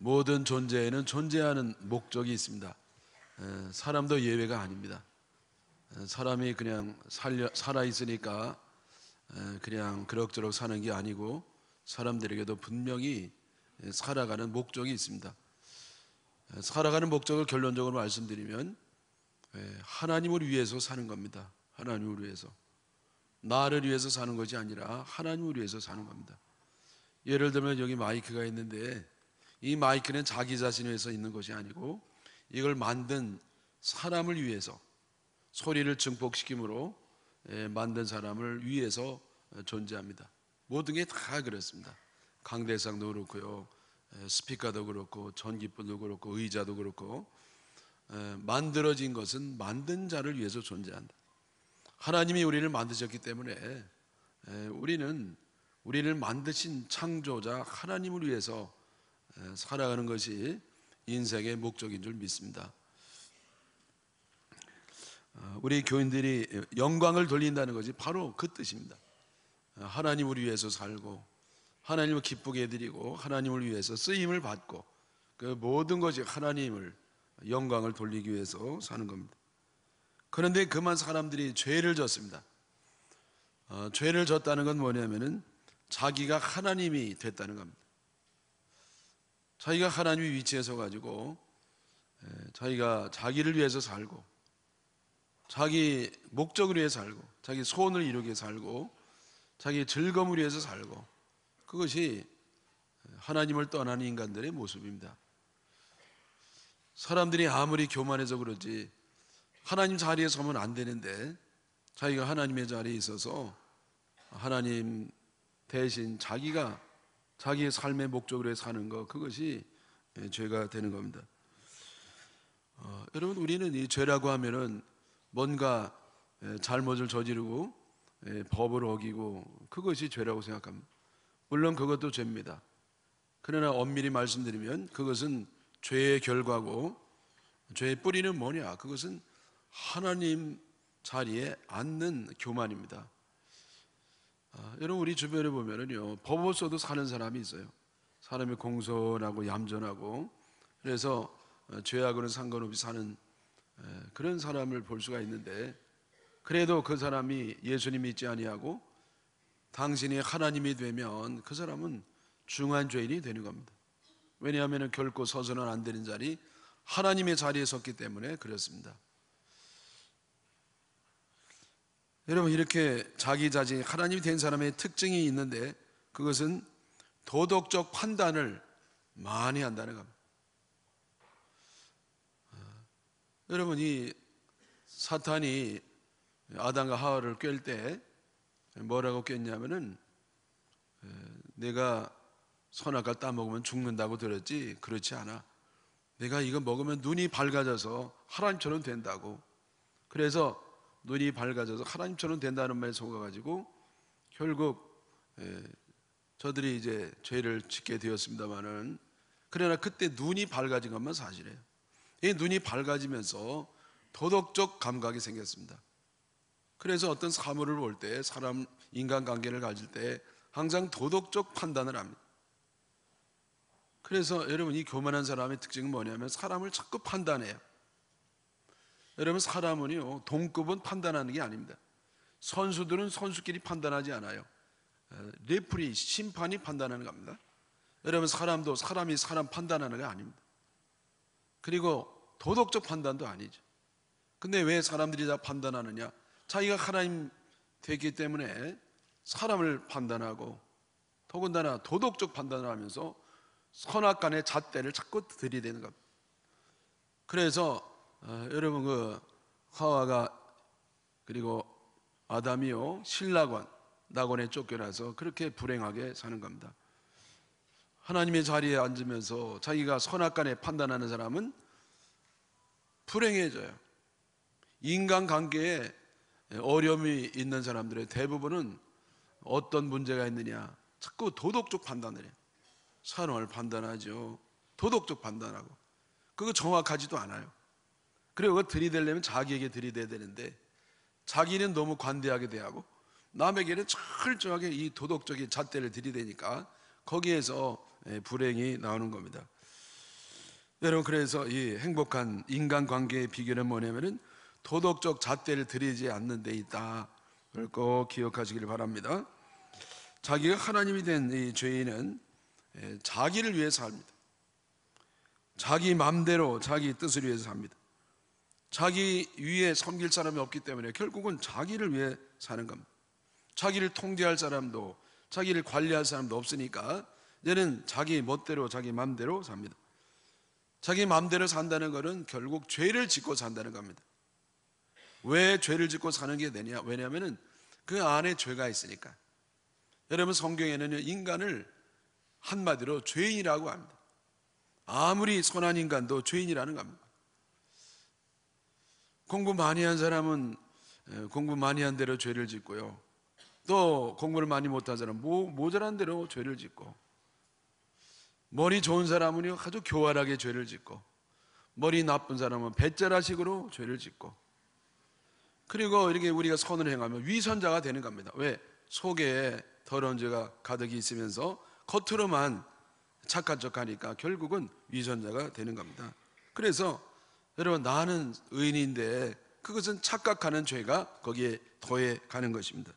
모든 존재에는 존재하는 목적이 있습니다. 사람도 예외가 아닙니다. 사람이 그냥 살아 있으니까 그냥 그럭저럭 사는 게 아니고 사람들에게도 분명히 살아가는 목적이 있습니다. 살아가는 목적을 결론적으로 말씀드리면 하나님을 위해서 사는 겁니다. 하나님을 위해서. 나를 위해서 사는 것이 아니라 하나님을 위해서 사는 겁니다. 예를 들면 여기 마이크가 있는데 이 마이크는 자기 자신을 위해서 있는 것이 아니고 이걸 만든 사람을 위해서, 소리를 증폭시킴으로 만든 사람을 위해서 존재합니다. 모든 게 다 그렇습니다. 강대상도 그렇고요, 스피커도 그렇고, 전기불도 그렇고, 의자도 그렇고, 만들어진 것은 만든 자를 위해서 존재한다. 하나님이 우리를 만드셨기 때문에 우리를 만드신 창조자 하나님을 위해서 살아가는 것이 인생의 목적인 줄 믿습니다. 우리 교인들이 영광을 돌린다는 것이 바로 그 뜻입니다. 하나님을 위해서 살고 하나님을 기쁘게 해드리고 하나님을 위해서 쓰임을 받고 그 모든 것이 하나님을 영광을 돌리기 위해서 사는 겁니다. 그런데 그만 사람들이 죄를 졌습니다. 죄를 졌다는 건 뭐냐면은 자기가 하나님이 됐다는 겁니다. 자기가 하나님의 위치에 서가지고 자기가 자기를 위해서 살고 자기 목적을 위해 살고 자기 소원을 이루게 살고 자기 즐거움을 위해서 살고, 그것이 하나님을 떠나는 인간들의 모습입니다. 사람들이 아무리 교만해서 그러지 하나님 자리에 서면 안 되는데 자기가 하나님의 자리에 있어서 하나님 대신 자기가 자기의 삶의 목적으로 사는 것, 그것이 죄가 되는 겁니다. 여러분, 우리는 이 죄라고 하면은 뭔가 잘못을 저지르고 법을 어기고 그것이 죄라고 생각합니다. 물론 그것도 죄입니다. 그러나 엄밀히 말씀드리면 그것은 죄의 결과고, 죄의 뿌리는 뭐냐? 그것은 하나님 자리에 앉는 교만입니다. 여러분, 우리 주변에 보면은요, 법 없어도 사는 사람이 있어요. 사람이 공손하고 얌전하고, 그래서 죄하고는 상관없이 사는 그런 사람을 볼 수가 있는데, 그래도 그 사람이 예수님 믿지 아니하고 당신이 하나님이 되면 그 사람은 중한 죄인이 되는 겁니다. 왜냐하면 결코 서서는 안 되는 자리, 하나님의 자리에 섰기 때문에 그렇습니다. 여러분, 이렇게 자기 자신이 하나님이 된 사람의 특징이 있는데 그것은 도덕적 판단을 많이 한다는 겁니다. 여러분, 이 사탄이 아담과 하와를 꿰을 때 뭐라고 꿰냐면은 내가 선악과를 따먹으면 죽는다고 들었지, 그렇지 않아. 내가 이거 먹으면 눈이 밝아져서 하나님처럼 된다고. 그래서 눈이 밝아져서 하나님처럼 된다는 말에 속아가지고 결국 저들이 이제 죄를 짓게 되었습니다마는, 그러나 그때 눈이 밝아진 것만 사실이에요. 이 눈이 밝아지면서 도덕적 감각이 생겼습니다. 그래서 어떤 사물을 볼 때, 사람 인간관계를 가질 때 항상 도덕적 판단을 합니다. 그래서 여러분, 이 교만한 사람의 특징은 뭐냐면 사람을 자꾸 판단해요. 여러분, 사람은요, 동급은 판단하는 게 아닙니다. 선수들은 선수끼리 판단하지 않아요. 레프리, 심판이 판단하는 겁니다. 여러분, 사람도 사람이 사람 판단하는 게 아닙니다. 그리고 도덕적 판단도 아니죠. 근데 왜 사람들이 다 판단하느냐? 자기가 하나님 되기 때문에 사람을 판단하고, 더군다나 도덕적 판단을 하면서 선악간의 잣대를 자꾸 들이대는 겁니다. 그래서 여러분, 그 하와가 그리고 아담이요, 신라관 낙원에 쫓겨나서 그렇게 불행하게 사는 겁니다. 하나님의 자리에 앉으면서 자기가 선악간에 판단하는 사람은 불행해져요. 인간관계에 어려움이 있는 사람들의 대부분은 어떤 문제가 있느냐, 자꾸 도덕적 판단을 해요. 선을 판단하죠. 도덕적 판단하고 그거 정확하지도 않아요. 그리고 그거 들이대려면 자기에게 들이대야 되는데 자기는 너무 관대하게 대하고 남에게는 철저하게 이 도덕적인 잣대를 들이대니까 거기에서 불행이 나오는 겁니다. 여러분, 그래서 이 행복한 인간관계의 비결은 뭐냐면은 도덕적 잣대를 들이지 않는 데 있다. 그걸 꼭 기억하시길 바랍니다. 자기가 하나님이 된 이 죄인은 자기를 위해서 삽니다. 자기 마음대로 자기 뜻을 위해서 삽니다. 자기 위에 섬길 사람이 없기 때문에 결국은 자기를 위해 사는 겁니다. 자기를 통제할 사람도, 자기를 관리할 사람도 없으니까 이제는 자기 멋대로 자기 마음대로 삽니다. 자기 마음대로 산다는 것은 결국 죄를 짓고 산다는 겁니다. 왜 죄를 짓고 사는 게 되냐? 왜냐하면 그 안에 죄가 있으니까. 여러분, 성경에는 인간을 한마디로 죄인이라고 합니다. 아무리 선한 인간도 죄인이라는 겁니다. 공부 많이 한 사람은 공부 많이 한 대로 죄를 짓고요, 또 공부를 많이 못한 사람은 모자란 대로 죄를 짓고, 머리 좋은 사람은요 아주 교활하게 죄를 짓고, 머리 나쁜 사람은 배째라식으로 죄를 짓고, 그리고 이렇게 우리가 선을 행하면 위선자가 되는 겁니다. 왜? 속에 더러운 죄가 가득히 있으면서 겉으로만 착한 척하니까 결국은 위선자가 되는 겁니다. 그래서 여러분, 나는 의인인데 그것은 착각하는 죄가 거기에 더해 가는 것입니다.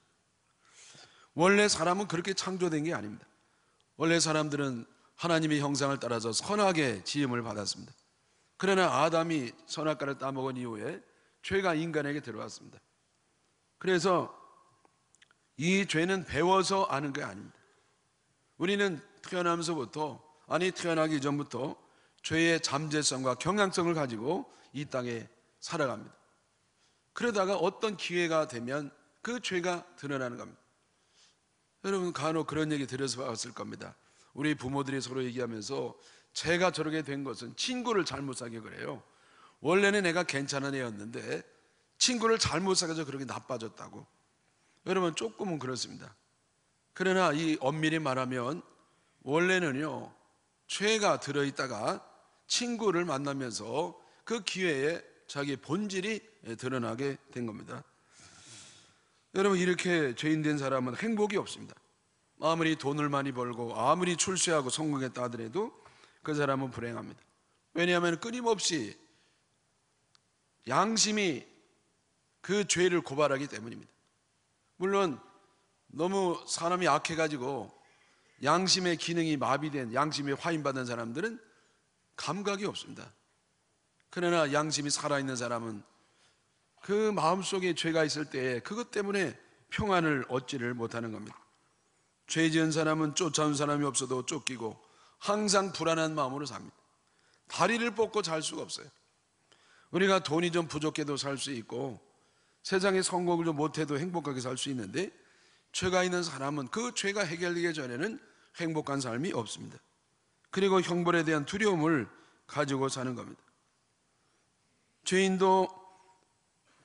원래 사람은 그렇게 창조된 게 아닙니다. 원래 사람들은 하나님의 형상을 따라서 선하게 지음을 받았습니다. 그러나 아담이 선악과를 따먹은 이후에 죄가 인간에게 들어왔습니다. 그래서 이 죄는 배워서 아는 게 아닙니다. 우리는 태어나면서부터, 아니 태어나기 전부터 죄의 잠재성과 경향성을 가지고 이 땅에 살아갑니다. 그러다가 어떤 기회가 되면 그 죄가 드러나는 겁니다. 여러분, 간혹 그런 얘기 들어서 봤을 겁니다. 우리 부모들이 서로 얘기하면서 제가 저렇게 된 것은 친구를 잘못 사귀어 그래요. 원래는 애가 괜찮은 애였는데 친구를 잘못 사귀어서 그렇게 나빠졌다고. 여러분, 조금은 그렇습니다. 그러나 이 엄밀히 말하면 원래는요 죄가 들어있다가 친구를 만나면서 그 기회에 자기 본질이 드러나게 된 겁니다. 여러분, 이렇게 죄인 된 사람은 행복이 없습니다. 아무리 돈을 많이 벌고 아무리 출세하고 성공했다 하더라도 그 사람은 불행합니다. 왜냐하면 끊임없이 양심이 그 죄를 고발하기 때문입니다. 물론 너무 사람이 악해가지고 양심의 기능이 마비된, 양심이 화인받은 사람들은 감각이 없습니다. 그러나 양심이 살아있는 사람은 그 마음속에 죄가 있을 때 그것 때문에 평안을 얻지를 못하는 겁니다. 죄 지은 사람은 쫓아온 사람이 없어도 쫓기고 항상 불안한 마음으로 삽니다. 다리를 뻗고 잘 수가 없어요. 우리가 돈이 좀 부족해도 살 수 있고 세상에 성공을 좀 못해도 행복하게 살 수 있는데, 죄가 있는 사람은 그 죄가 해결되기 전에는 행복한 삶이 없습니다. 그리고 형벌에 대한 두려움을 가지고 사는 겁니다. 죄인도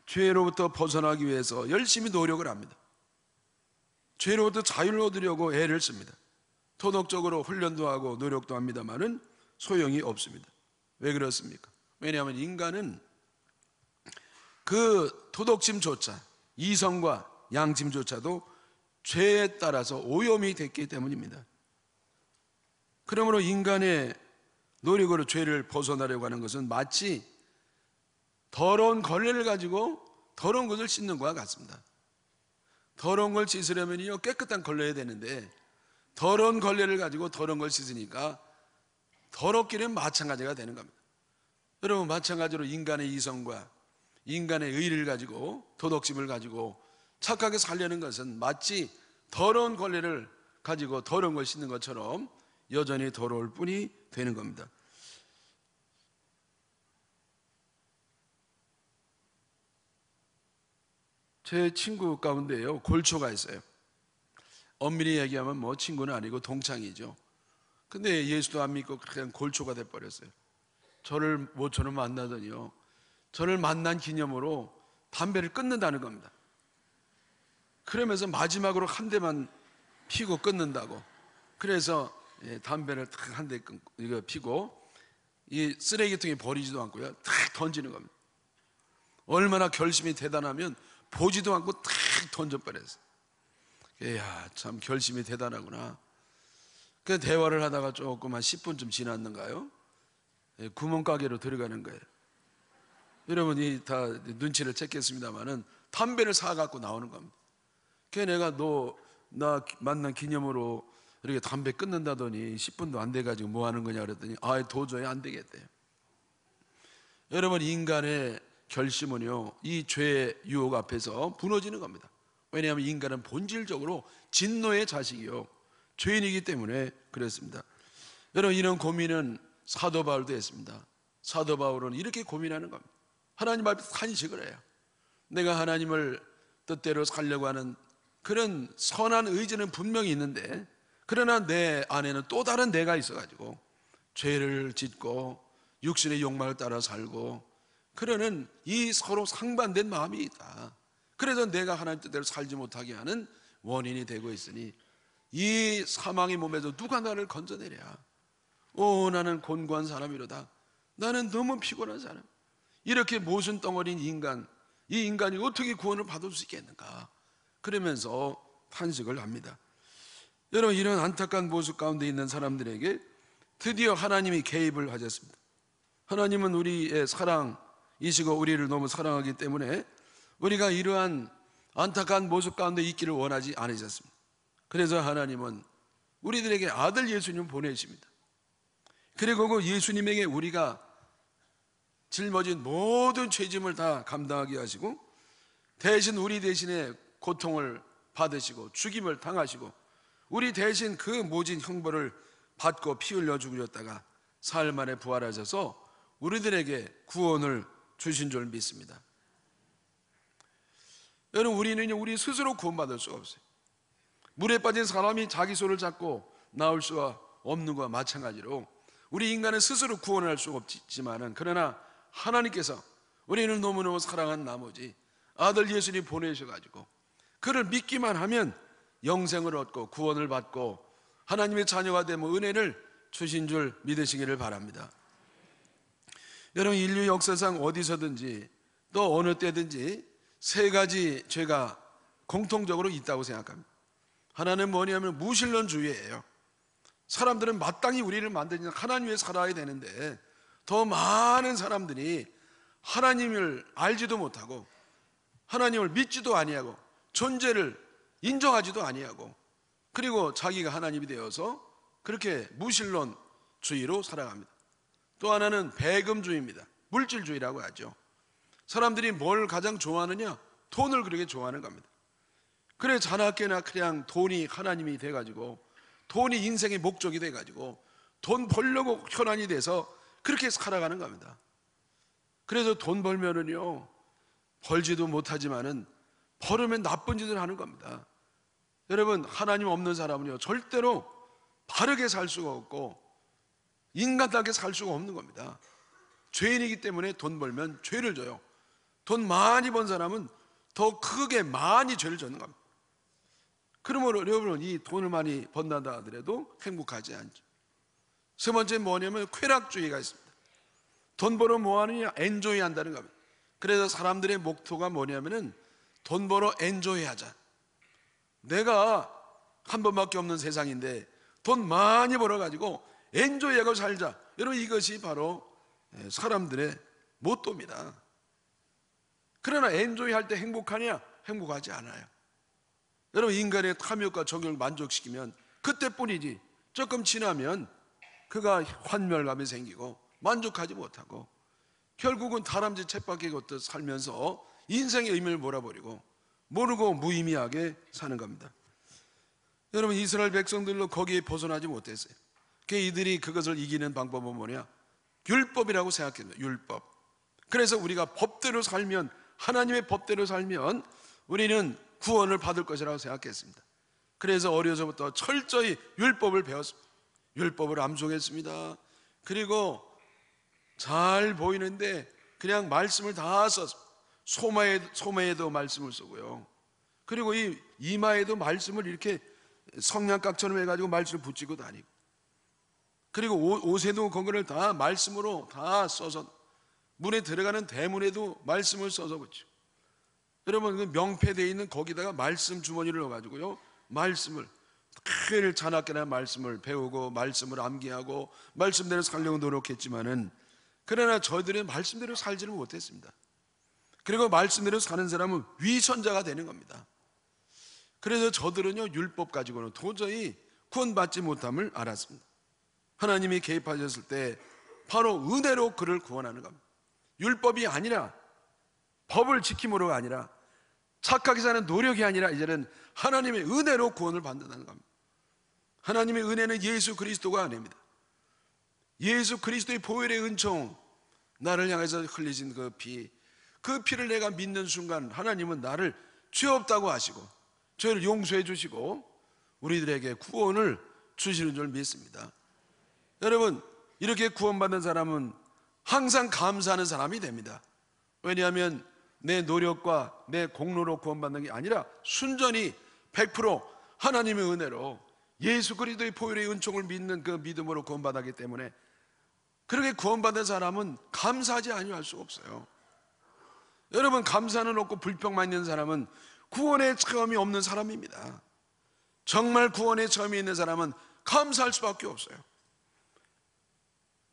죄로부터 벗어나기 위해서 열심히 노력을 합니다. 죄로부터 자유를 얻으려고 애를 씁니다. 도덕적으로 훈련도 하고 노력도 합니다만은 소용이 없습니다. 왜 그렇습니까? 왜냐하면 인간은 그 도덕심조차, 이성과 양심조차도 죄에 따라서 오염이 됐기 때문입니다. 그러므로 인간의 노력으로 죄를 벗어나려고 하는 것은 마치 더러운 걸레를 가지고 더러운 것을 씻는 것과 같습니다. 더러운 걸 씻으려면요 깨끗한 걸레야 되는데, 더러운 걸레를 가지고 더러운 걸 씻으니까 더럽기는 마찬가지가 되는 겁니다. 여러분, 마찬가지로 인간의 이성과 인간의 의리를 가지고, 도덕심을 가지고 착하게 살려는 것은 마치 더러운 걸레를 가지고 더러운 걸 씻는 것처럼 여전히 더러울 뿐이 되는 겁니다. 제 친구 가운데요 골초가 있어요. 엄밀히 얘기하면 뭐 친구는 아니고 동창이죠. 근데 예수도 안 믿고 그냥 골초가 돼버렸어요. 저를 만나더니요, 저를 만난 기념으로 담배를 끊는다는 겁니다. 그러면서 마지막으로 한 대만 피고 끊는다고. 그래서 담배를 탁 한 대 이거 피고 이 쓰레기통에 버리지도 않고요 탁 던지는 겁니다. 얼마나 결심이 대단하면 보지도 않고 탁 던져버렸어요. 이야, 참 결심이 대단하구나. 그 대화를 하다가 조금 한 10분쯤 지났는가요? 구멍가게로 들어가는 거예요. 여러분이 다 눈치를 챘겠습니다만은 담배를 사갖고 나오는 겁니다. 걔 내가 나 만난 기념으로 이렇게 담배 끊는다더니 10분도 안 돼가지고 뭐 하는 거냐 그랬더니 도저히 안 되겠대요. 여러분, 인간의 결심은요, 이 죄의 유혹 앞에서 무너지는 겁니다. 왜냐하면 인간은 본질적으로 진노의 자식이요, 죄인이기 때문에 그렇습니다. 여러분, 이런 고민은 사도 바울도 했습니다. 사도 바울은 이렇게 고민하는 겁니다. 하나님 앞에서 탄식을 해요. 내가 하나님을 뜻대로 살려고 하는 그런 선한 의지는 분명히 있는데, 그러나 내 안에는 또 다른 내가 있어가지고 죄를 짓고 육신의 욕망을 따라 살고 그러는 이 서로 상반된 마음이 있다. 그래서 내가 하나님 뜻대로 살지 못하게 하는 원인이 되고 있으니 이 사망의 몸에서 누가 나를 건져내랴. 나는 곤고한 사람이로다. 나는 너무 피곤한 사람. 이렇게 모순 덩어리인 인간, 이 인간이 어떻게 구원을 받을 수 있겠는가. 그러면서 탄식을 합니다. 여러분, 이런 안타까운 모습 가운데 있는 사람들에게 드디어 하나님이 개입을 하셨습니다. 하나님은 우리의 사랑이시고 우리를 너무 사랑하기 때문에 우리가 이러한 안타까운 모습 가운데 있기를 원하지 않으셨습니다. 그래서 하나님은 우리들에게 아들 예수님을 보내십니다. 그리고 그 예수님에게 우리가 짊어진 모든 죄짐을 다 감당하게 하시고 대신 우리 대신에 고통을 받으시고 죽임을 당하시고 우리 대신 그 모진 형벌을 받고 피 흘려 죽으셨다가 사흘 만에 부활하셔서 우리들에게 구원을 주신 줄 믿습니다. 여러분, 우리는 우리 스스로 구원받을 수가 없어요. 물에 빠진 사람이 자기 손을 잡고 나올 수가 없는 것과 마찬가지로 우리 인간은 스스로 구원을 할 수가 없지만은, 그러나 하나님께서 우리를 너무너무 사랑한 나머지 아들 예수님 보내셔가지고 그를 믿기만 하면 영생을 얻고 구원을 받고 하나님의 자녀가 되면 은혜를 주신 줄 믿으시기를 바랍니다. 여러분, 인류 역사상 어디서든지 또 어느 때든지 세 가지 죄가 공통적으로 있다고 생각합니다. 하나는 뭐냐면 무신론주의예요. 사람들은 마땅히 우리를 만드는 하나님 위해 살아야 되는데 더 많은 사람들이 하나님을 알지도 못하고 하나님을 믿지도 아니하고 존재를 인정하지도 아니하고 그리고 자기가 하나님이 되어서 그렇게 무신론주의로 살아갑니다. 또 하나는 배금주의입니다. 물질주의라고 하죠. 사람들이 뭘 가장 좋아하느냐? 돈을 그렇게 좋아하는 겁니다. 그래 자나깨나 그냥 돈이 하나님이 돼가지고 돈이 인생의 목적이 돼가지고 돈 벌려고 혈안이 돼서 그렇게 살아가는 겁니다. 그래서 돈 벌면은요, 벌지도 못하지만은 벌으면 나쁜 짓을 하는 겁니다. 여러분, 하나님 없는 사람은요 절대로 바르게 살 수가 없고 인간답게 살 수가 없는 겁니다. 죄인이기 때문에 돈 벌면 죄를 져요. 돈 많이 번 사람은 더 크게 많이 죄를 졌는 겁니다. 그러므로 여러분, 이 돈을 많이 번다 하더라도 행복하지 않죠. 세 번째 뭐냐면 쾌락주의가 있습니다. 돈 벌어 뭐 하느냐? 엔조이 한다는 겁니다. 그래서 사람들의 목표가 뭐냐면은 돈 벌어 엔조이 하자. 내가 한 번밖에 없는 세상인데 돈 많이 벌어가지고 엔조이하고 살자. 여러분, 이것이 바로 사람들의 모토입니다. 그러나 엔조이 할 때 행복하냐? 행복하지 않아요. 여러분, 인간의 탐욕과 정욕을 만족시키면 그때뿐이지 조금 지나면 그가 환멸감이 생기고 만족하지 못하고 결국은 다람쥐 쳇바퀴 걷듯 살면서 인생의 의미를 몰아버리고 모르고 무의미하게 사는 겁니다. 여러분, 이스라엘 백성들도 거기에 벗어나지 못했어요. 이들이 그것을 이기는 방법은 뭐냐? 율법이라고 생각했어요. 율법. 그래서 우리가 법대로 살면, 하나님의 법대로 살면 우리는 구원을 받을 것이라고 생각했습니다. 그래서 어려서부터 철저히 율법을 배웠습니다. 율법을 암송했습니다. 그리고 잘 보이는데 그냥 말씀을 다 썼습니다. 소매에도 말씀을 쓰고요. 그리고 이 이마에도 말씀을 이렇게 성냥깍처럼 해가지고 말씀을 붙이고 다니고, 그리고 옷에도 그거를 다 말씀으로 다 써서, 문에 들어가는 대문에도 말씀을 써서 붙이고, 여러분, 그 명패되어 있는 거기다가 말씀 주머니를 넣어가지고요, 말씀을 크게 자나깨나 말씀을 배우고 말씀을 암기하고 말씀대로 살려고 노력했지만은 그러나 저희들은 말씀대로 살지를 못했습니다. 그리고 말씀대로 사는 사람은 위선자가 되는 겁니다. 그래서 저들은요, 율법 가지고는 도저히 구원받지 못함을 알았습니다. 하나님이 개입하셨을 때 바로 은혜로 그를 구원하는 겁니다. 율법이 아니라, 법을 지킴으로가 아니라, 착하게 사는 노력이 아니라 이제는 하나님의 은혜로 구원을 받는다는 겁니다. 하나님의 은혜는 예수 그리스도가 아닙니다. 예수 그리스도의 보혈의 은총, 나를 향해서 흘리신 그 피를 내가 믿는 순간 하나님은 나를 죄 없다고 하시고 죄를 용서해 주시고 우리들에게 구원을 주시는 줄 믿습니다. 여러분, 이렇게 구원받은 사람은 항상 감사하는 사람이 됩니다. 왜냐하면 내 노력과 내 공로로 구원받는 게 아니라 순전히 100% 하나님의 은혜로 예수 그리스도의 보혈의 은총을 믿는 그 믿음으로 구원받았기 때문에 그렇게 구원받은 사람은 감사하지 아니할 수가 없어요. 여러분, 감사는 없고 불평만 있는 사람은 구원의 체험이 없는 사람입니다. 정말 구원의 체험이 있는 사람은 감사할 수밖에 없어요.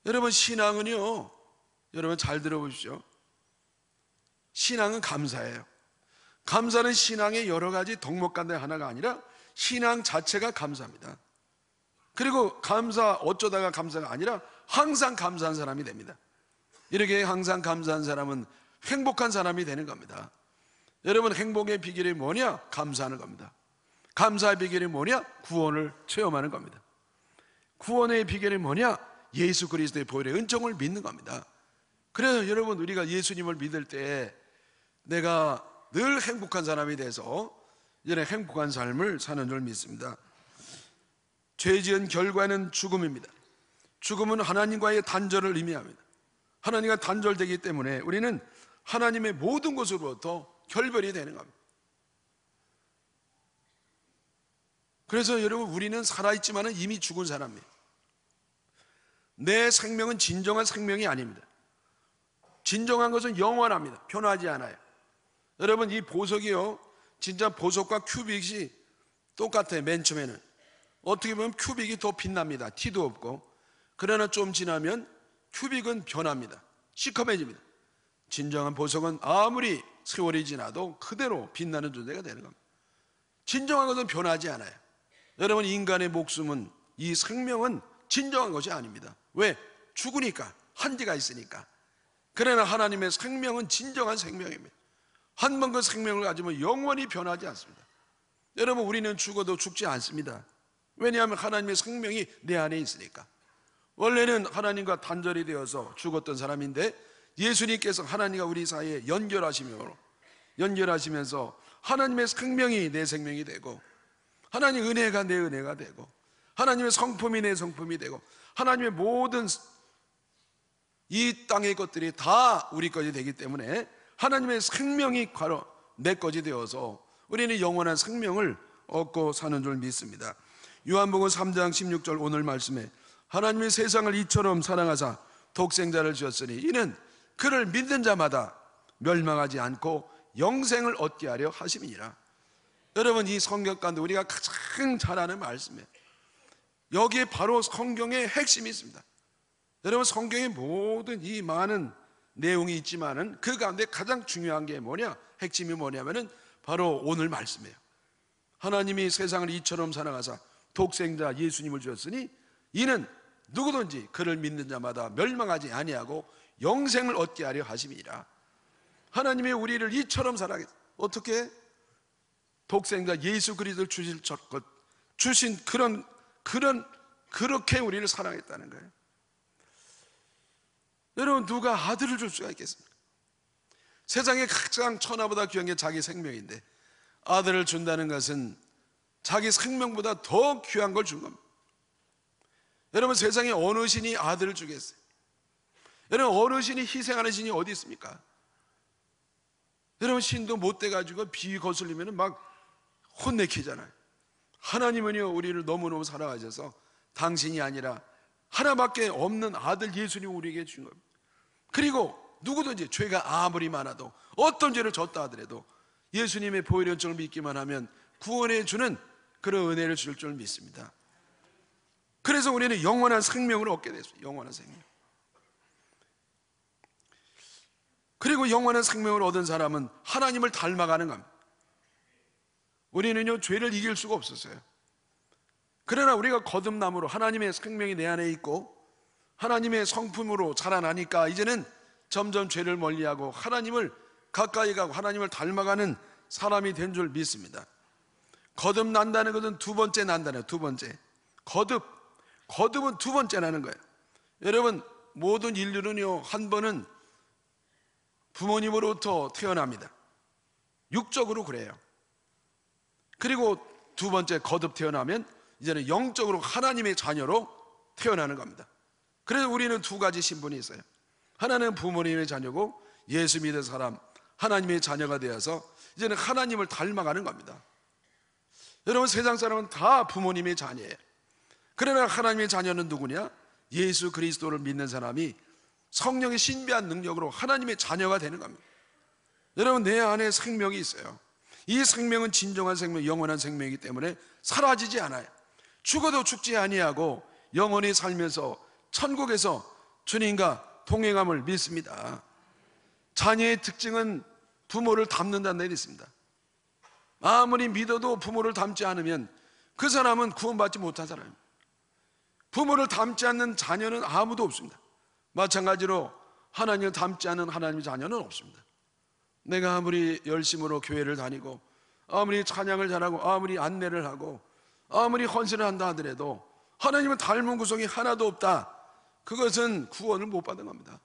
여러분, 신앙은요, 여러분 잘 들어보십시오. 신앙은 감사예요. 감사는 신앙의 여러 가지 덕목 가운데 하나가 아니라 신앙 자체가 감사입니다. 그리고 어쩌다가 감사가 아니라 항상 감사한 사람이 됩니다. 이렇게 항상 감사한 사람은 행복한 사람이 되는 겁니다. 여러분, 행복의 비결이 뭐냐? 감사하는 겁니다. 감사의 비결이 뭐냐? 구원을 체험하는 겁니다. 구원의 비결이 뭐냐? 예수 그리스도의 보혈의 은총을 믿는 겁니다. 그래서 여러분, 우리가 예수님을 믿을 때 내가 늘 행복한 사람이 돼서 이제 행복한 삶을 사는 줄 믿습니다. 죄 지은 결과는 죽음입니다. 죽음은 하나님과의 단절을 의미합니다. 하나님과 단절되기 때문에 우리는 하나님의 모든 것으로부터 결별이 되는 겁니다. 그래서 여러분, 우리는 살아있지만 이미 죽은 사람이에요. 내 생명은 진정한 생명이 아닙니다. 진정한 것은 영원합니다. 변하지 않아요. 여러분, 이 보석이요, 진짜 보석과 큐빅이 똑같아요. 맨 처음에는 어떻게 보면 큐빅이 더 빛납니다. 티도 없고. 그러나 좀 지나면 큐빅은 변합니다. 시커매집니다. 진정한 보석은 아무리 세월이 지나도 그대로 빛나는 존재가 되는 겁니다. 진정한 것은 변하지 않아요. 여러분, 인간의 목숨은, 이 생명은 진정한 것이 아닙니다. 왜? 죽으니까, 한계가 있으니까. 그러나 하나님의 생명은 진정한 생명입니다. 한 번 그 생명을 가지면 영원히 변하지 않습니다. 여러분, 우리는 죽어도 죽지 않습니다. 왜냐하면 하나님의 생명이 내 안에 있으니까. 원래는 하나님과 단절이 되어서 죽었던 사람인데 예수님께서 하나님과 우리 사이에 연결하시면서 하나님의 생명이 내 생명이 되고, 하나님의 은혜가 내 은혜가 되고, 하나님의 성품이 내 성품이 되고, 하나님의 모든 이 땅의 것들이 다 우리 것이 되기 때문에 하나님의 생명이 바로 내 것이 되어서 우리는 영원한 생명을 얻고 사는 줄 믿습니다. 요한복음 3장 16절 오늘 말씀에 하나님의 세상을 이처럼 사랑하사 독생자를 주었으니 이는 그를 믿는 자마다 멸망하지 않고 영생을 얻게 하려 하심이니라. 여러분, 이 성경 가운데 우리가 가장 잘 아는 말씀이에요. 여기에 바로 성경의 핵심이 있습니다. 여러분, 성경의 모든 이 많은 내용이 있지만은 그 가운데 가장 중요한 게 뭐냐? 핵심이 뭐냐면은 바로 오늘 말씀이에요. 하나님이 세상을 이처럼 사랑하사 독생자 예수님을 주었으니 이는 누구든지 그를 믿는 자마다 멸망하지 아니하고 영생을 얻게 하려 하심이니라. 하나님이 우리를 이처럼 사랑했어요. 어떻게? 독생자 예수 그리스도를 주신 그렇게 우리를 사랑했다는 거예요. 여러분, 누가 아들을 줄 수가 있겠습니까? 세상에 가장 천하보다 귀한 게 자기 생명인데 아들을 준다는 것은 자기 생명보다 더 귀한 걸 준 겁니다. 여러분, 세상에 어느 신이 아들을 주겠어요? 여러분, 어느 신이 희생하는 신이 어디 있습니까? 여러분, 신도 못 돼가지고 비 거슬리면 막 혼내키잖아요. 하나님은요, 우리를 너무너무 사랑하셔서 당신이 아니라 하나밖에 없는 아들 예수님 우리에게 주신 겁니다. 그리고 누구든지 죄가 아무리 많아도 어떤 죄를 졌다 하더라도 예수님의 보혈의 은총을 믿기만 하면 구원해 주는 그런 은혜를 줄 줄 믿습니다. 그래서 우리는 영원한 생명을 얻게 됐습니다. 영원한 생명. 그리고 영원한 생명을 얻은 사람은 하나님을 닮아가는 겁니다. 우리는요, 죄를 이길 수가 없었어요. 그러나 우리가 거듭남으로 하나님의 생명이 내 안에 있고 하나님의 성품으로 자라나니까 이제는 점점 죄를 멀리하고 하나님을 가까이 가고 하나님을 닮아가는 사람이 된 줄 믿습니다. 거듭난다는 것은 두 번째 난다는, 두 번째. 거듭은 두 번째 나는 거예요. 여러분, 모든 인류는요, 한 번은 부모님으로부터 태어납니다. 육적으로 그래요. 그리고 두 번째 거듭 태어나면 이제는 영적으로 하나님의 자녀로 태어나는 겁니다. 그래서 우리는 두 가지 신분이 있어요. 하나는 부모님의 자녀고 예수 믿은 사람, 하나님의 자녀가 되어서 이제는 하나님을 닮아가는 겁니다. 여러분, 세상 사람은 다 부모님의 자녀예요. 그러나 하나님의 자녀는 누구냐? 예수 그리스도를 믿는 사람이 성령의 신비한 능력으로 하나님의 자녀가 되는 겁니다. 여러분, 내 안에 생명이 있어요. 이 생명은 진정한 생명, 영원한 생명이기 때문에 사라지지 않아요. 죽어도 죽지 아니하고 영원히 살면서 천국에서 주님과 동행함을 믿습니다. 자녀의 특징은 부모를 닮는다는 데 있습니다. 아무리 믿어도 부모를 닮지 않으면 그 사람은 구원받지 못한 사람입니다. 부모를 닮지 않는 자녀는 아무도 없습니다. 마찬가지로 하나님을 닮지 않은 하나님의 자녀는 없습니다. 내가 아무리 열심으로 교회를 다니고 아무리 찬양을 잘하고 아무리 안내를 하고 아무리 헌신을 한다 하더라도 하나님을 닮은 구성이 하나도 없다, 그것은 구원을 못 받은 겁니다.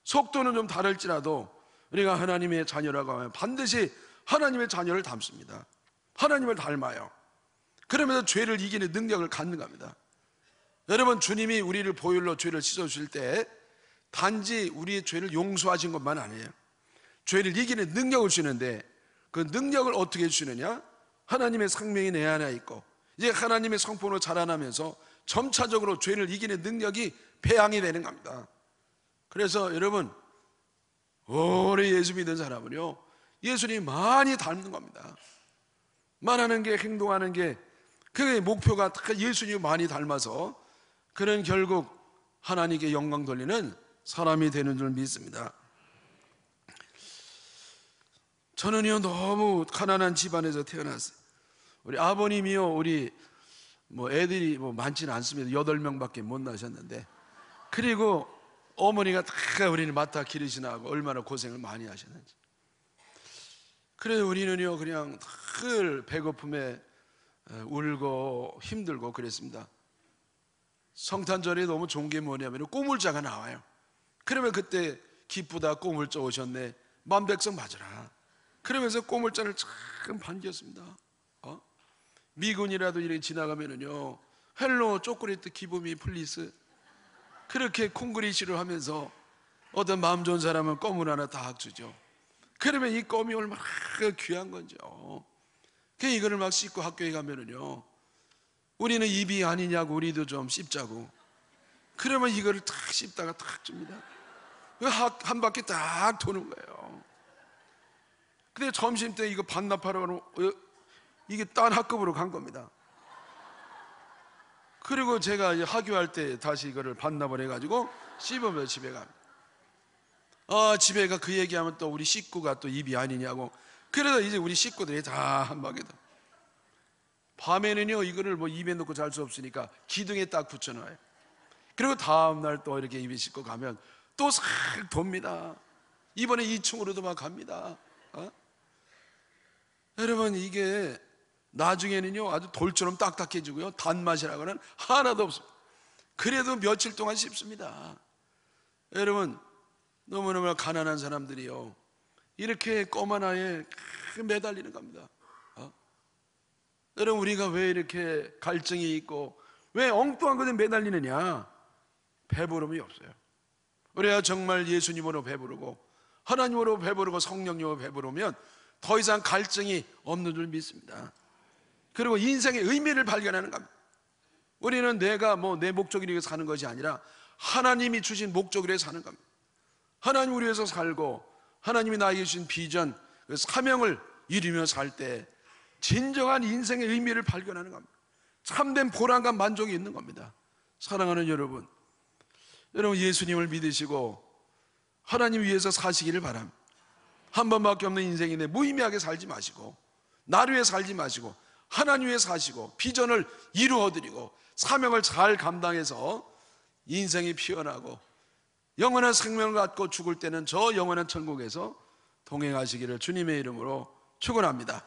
속도는 좀 다를지라도 우리가 하나님의 자녀라고 하면 반드시 하나님의 자녀를 닮습니다. 하나님을 닮아요. 그러면서 죄를 이기는 능력을 갖는 겁니다. 여러분, 주님이 우리를 보혈로 죄를 씻어주실 때 단지 우리의 죄를 용서하신 것만 아니에요. 죄를 이기는 능력을 주시는데 그 능력을 어떻게 주시느냐? 하나님의 생명이 내 안에 있고 이제 하나님의 성품으로 자라나면서 점차적으로 죄를 이기는 능력이 배양이 되는 겁니다. 그래서 여러분, 오래 예수 믿는 사람은요, 예수님이 많이 닮는 겁니다. 말하는 게, 행동하는 게, 그게 목표가 다 예수님이 많이 닮아서 그는 결국 하나님께 영광 돌리는 사람이 되는 줄 믿습니다. 저는요, 너무 가난한 집안에서 태어났어요. 우리 아버님이요, 우리 애들이 많지는 않습니다. 8명밖에 못 나셨는데, 그리고 어머니가 다 우리를 맡아 기르시나고 얼마나 고생을 많이 하셨는지. 그래서 우리는요, 그냥 늘 배고픔에 울고 힘들고 그랬습니다. 성탄절이 너무 좋은 게 뭐냐면 꼬물자가 나와요. 그러면 그때 기쁘다, 꼬물자 오셨네, 만백성 맞으라. 그러면서 꼬물자를 참 반겼습니다. 미군이라도 이렇게 지나가면은요, 헬로 초콜릿 기브미 플리스, 그렇게 콩그리시를 하면서 어떤 마음 좋은 사람은 껌을 하나 딱 주죠. 그러면 이 껌이 얼마나 귀한 건지요. 그래서 이거를 막 씹고 학교에 가면은요, 우리는 입이 아니냐고 우리도 좀 씹자고. 그러면 이거를 탁 씹다가 탁 줍니다. 한 바퀴 딱 도는 거예요. 근데 점심 때 이거 반납하러 이게 딴 학급으로 간 겁니다. 그리고 제가 이제 하교할 때 다시 이거를 반납을 해가지고 씹으면 집에 갑니다. 집에 가 그 얘기하면 또 우리 식구가 또 입이 아니냐고. 그래서 이제 우리 식구들이 다 한 바퀴 더. 밤에는요, 이거를 입에 넣고 잘 수 없으니까 기둥에 딱 붙여놔요. 그리고 다음날 또 이렇게 입에 씻고 가면 또 싹 돕니다. 이번에 2층으로도 막 갑니다. 여러분, 이게 나중에는요, 아주 돌처럼 딱딱해지고요, 단맛이라고는 하나도 없습니다. 그래도 며칠 동안 씹습니다. 여러분, 너무너무 가난한 사람들이요, 이렇게 껌 하나에 매달리는 겁니다. 여러분, 우리가 왜 이렇게 갈증이 있고 왜 엉뚱한 것에 매달리느냐? 배부름이 없어요. 우리가 정말 예수님으로 배부르고 하나님으로 배부르고 성령님으로 배부르면 더 이상 갈증이 없는 줄 믿습니다. 그리고 인생의 의미를 발견하는 겁니다. 우리는 내가 내 목적을 위해서 사는 것이 아니라 하나님이 주신 목적을 위해서 사는 겁니다. 하나님 우리 위해서 살고 하나님이 나에게 주신 비전, 그 사명을 이루며 살 때 진정한 인생의 의미를 발견하는 겁니다. 참된 보람과 만족이 있는 겁니다. 사랑하는 여러분, 예수님을 믿으시고 하나님 위해서 사시기를 바랍니다. 한 번밖에 없는 인생인데 무의미하게 살지 마시고, 나를 위해 살지 마시고 하나님 위해 사시고 비전을 이루어드리고 사명을 잘 감당해서 인생이 피어나고 영원한 생명을 갖고 죽을 때는 저 영원한 천국에서 동행하시기를 주님의 이름으로 축원합니다.